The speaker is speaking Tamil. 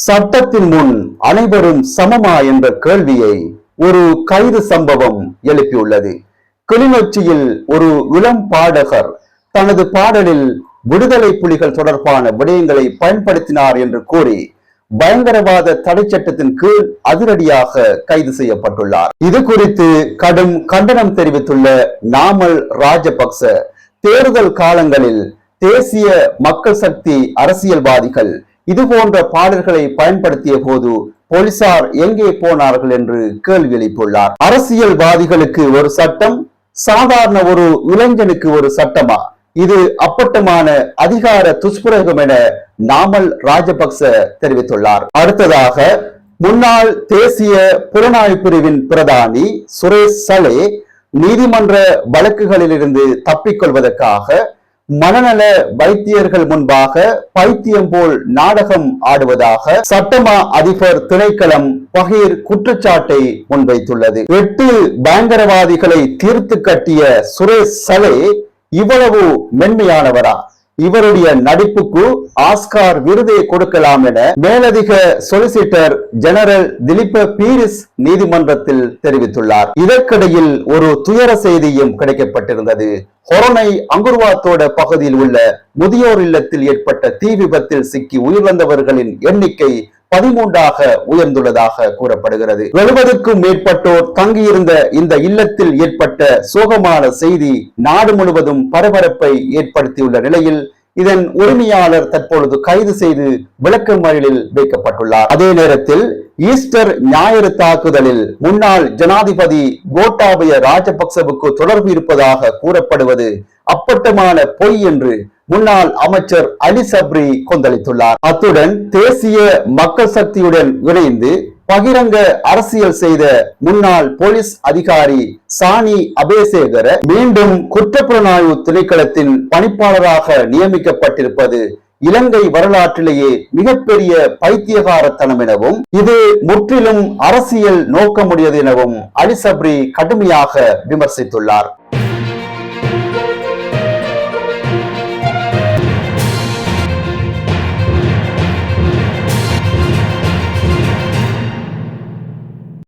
சட்டத்தின் முன் அனைவரும் சமமா என்ற கேள்வியை ஒரு கைது சம்பவம் எழுப்பியுள்ளது. கிளிநொச்சியில் ஒரு இளம் பாடகர் தனது பாடலில் விடுதலை புலிகள் தொடர்பான விடயங்களை பயன்படுத்தினார் என்று கூறி பயங்கரவாத தடை சட்டத்தின் கீழ் அதிரடியாக கைது செய்யப்பட்டுள்ளார். இது குறித்து கடும் கண்டனம் தெரிவித்துள்ள நாமல் ராஜபக்ச, தேர்தல் காலங்களில் தேசிய மக்கள் சக்தி அரசியல்வாதிகள் இது போன்ற பாடல்களை பயன்படுத்திய போது போலீசார் எங்கே போனார்கள் என்று கேள்வி எழுப்பியுள்ளார். அரசியல்வாதிகளுக்கு ஒரு சட்டம், சாதாரண ஒரு இளைஞனுக்கு ஒரு சட்டமா? இது அப்பட்டமான அதிகார துஷ்பிரயோகம் என நாமல் ராஜபக்ச தெரிவித்துள்ளார். அடுத்ததாக, முன்னாள் தேசிய புலனாய்வு பிரிவின் பிரதானி சுரேஷ் சலே நீதிமன்ற வழக்குகளிலிருந்து தப்பிக்கொள்வதற்காக மனநல வைத்தியர்கள் முன்பாக பைத்தியம் போல் நாடகம் ஆடுவதாக சட்டமா அதிபர் திணைக்களம் பகீர் குற்றச்சாட்டை முன்வைத்துள்ளது. 8 பயங்கரவாதிகளை தீர்த்து கட்டிய சுரேஷ் சலே இவ்வளவு மென்மையானவரா? இவருடைய நடிப்புக்கு ஆஸ்கார் விருதை கொடுக்கலாம் என மேலதிக சொலிசிட்டர் ஜெனரல் திலீப பீரிஸ் நீதிமன்றத்தில் தெரிவித்துள்ளார். இதற்கிடையில் ஒரு துயர செய்தியும் கிடைக்கப்பட்டிருந்தது. ஹொரனை அங்குர்வாத்தோட பகுதியில் உள்ள முதியோர் இல்லத்தில் ஏற்பட்ட தீ விபத்தில் சிக்கி உயிரிழந்தவர்களின் எண்ணிக்கை 13ஆக உயர்ந்துள்ளதாக கூறப்படுகிறது. 70க்கும் மேற்பட்டோர் தங்கியிருந்த இந்த இல்லத்தில் ஏற்பட்ட சோகமான செய்தி நாடு முழுவதும் பரபரப்பை ஏற்படுத்தியுள்ள நிலையில் இதன் உரிமையாளர் தற்பொழுது கைது செய்து விளக்கமறியலில் வைக்கப்பட்டுள்ளார். அதே நேரத்தில் ஈஸ்டர் ஞாயிறு தாக்குதலில் முன்னாள் ஜனாதிபதி கோட்டாபய ராஜபக்சவுக்கு தொடர்பு இருப்பதாக கூறப்படுவது அப்பட்டமான பொய் என்று முன்னாள் அமைச்சர் அலி சப்ரி கொந்தளித்துள்ளார். அத்துடன் தேசிய மக்கள் சக்தியுடன் இணைந்து பகிரங்க அரசியல் செய்த முன்னாள் போலீஸ் அதிகாரி சானி அபேசேகர மீண்டும் குற்றப்புலனாய்வு திணைக்களத்தின் பணிப்பாளராக நியமிக்கப்பட்டிருப்பது இலங்கை வரலாற்றிலேயே மிகப்பெரிய பைத்தியகாரத்தனம் எனவும் இது முற்றிலும் அரசியல் நோக்கமுடையது எனவும் அலி சப்ரி கடுமையாக விமர்சித்துள்ளார்.